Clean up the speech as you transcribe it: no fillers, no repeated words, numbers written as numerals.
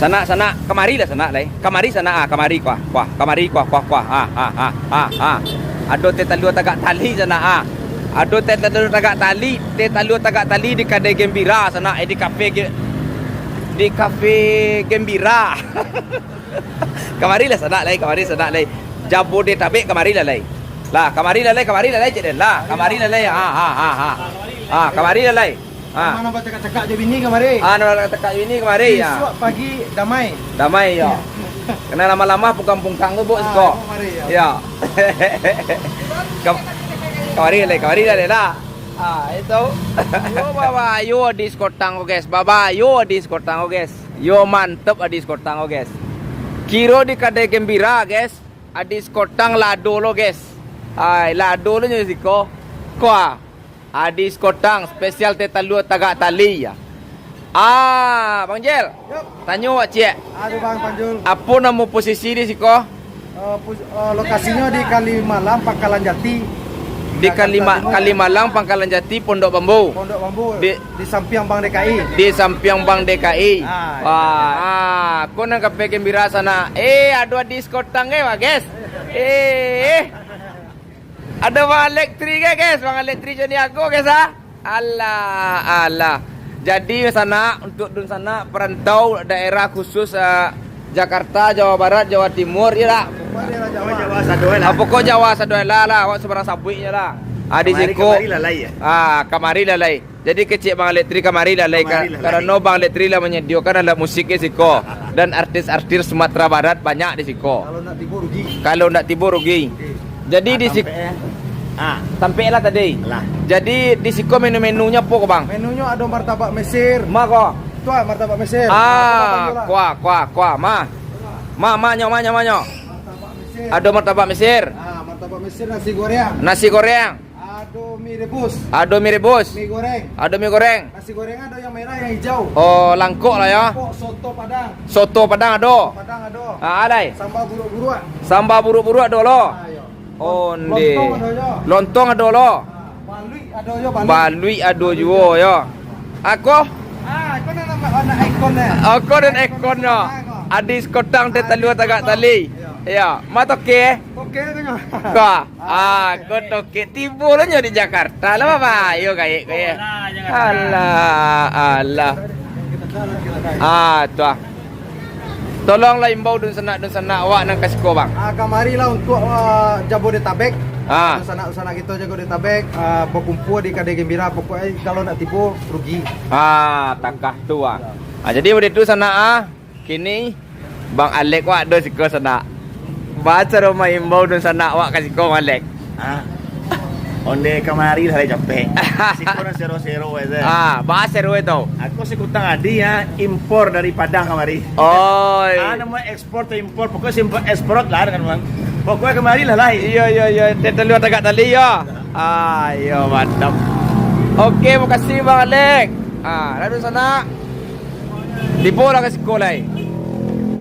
Sana kemari lah sana lai. Kemari sana kemari kuah. Kemari kuah. Ado teh talua tagak tali sana Ado teh talua tagak tali di kedai gembira sana di kafe gembira. Kemari lah sana lai. Jabodetabek kemari lah lai. Kemari lah lai cik den lah. Kemari lah lai. Kemari lah lai. Mana baca cakap je bini kemari. Nak tekak ini kemari ya. Esok pagi damai. Damai ya. Kena lama-lama pungkang tu bos kok. Ya. Kemari lah. Itu. Yo diskotang guys. Yo diskotang guys. Yo mantep diskotang guys. Kiro di kedai gembira guys. Diskotang lado lo guys. Lado lo nyusiko. Kuah. Adis kotang spesial teh talua tagak tali ya. Bang Jel. Yup. Tanya wak cik. Aduh Bang Panjul. Apa nama posisi di siko? Lokasinya di Kalimalang, Pangkalan Jati. Di Kalimalang, Pangkalan Jati, Pondok Bambu. Pondok Bambu. Di samping Bank DKI. Di samping Bank DKI. Kau nak kafe gembira sana. Ada diskotang guys. Ada bang elektrik guys, bang elektrik Joni aku guys Allah. Jadi sana untuk sana perantau daerah khusus Jakarta, Jawa Barat, Jawa Timur ya lah. Jawa Sadoel. Pokok Jawa Sadoel lah, awak seberang sabuinya lah. Di siku. Kamari lalai. Jadi kecil bang elektrik kamari lalai karena bang elektrik lah menyediakan alat musiknya siko dan artis-artis Sumatera Barat banyak di siko. Kalau nak tidur rugi. Jadi di siko sampai lah tadi. Jadi di siko menu-menunya apa bang? Menunya ada martabak Mesir. Kok? Tuh martabak Mesir. Kuah. Nyo. Martabak Mesir. Ada martabak Mesir. Martabak Mesir Nasi goreng. Ada mie rebus. Mie goreng. Ada mie goreng. Nasi goreng ada yang merah, yang hijau. Oh, langkok lah ya. Soto Padang ada. Alai. Sambal buruk-buruk ada lo. Onde. Lontong ada lo. Balui ada juga ya. Aku dan ekonnya. Adis kotang teh talua tagak tali. Ya, matoke. Oke tengok. Aku toke tibo lo di Jakarta lah Bapak. Yo kayak. Allah. Tuah. Tolonglah imbau dun sana awak nang kasiko bang. Kamari lah untuk Jabodetabek. Sana gitu Jabodetabek berkumpul di kedai gembira. Pokoknya kalau nak tipu rugi. Tangkah tua. Jadi udah itu sana kini Bang Alek wak do siko sana. Baca rumah imbau dun sana awak kasiko Alek. Onde kamari lah capek. Siko na 0-0 aja. Bahas seru itu. Aku si kutang adi ya impor dari Padang kamari. Oh. Nama ekspor atau impor pokoknya simpel ekspor lah kan bang. Pokoknya kemari lah. Iya. Telu tagak tali ya. Ayo mantap. Oke, makasih Bang Alek. Lalu sana. Lipo lah kasih kolai.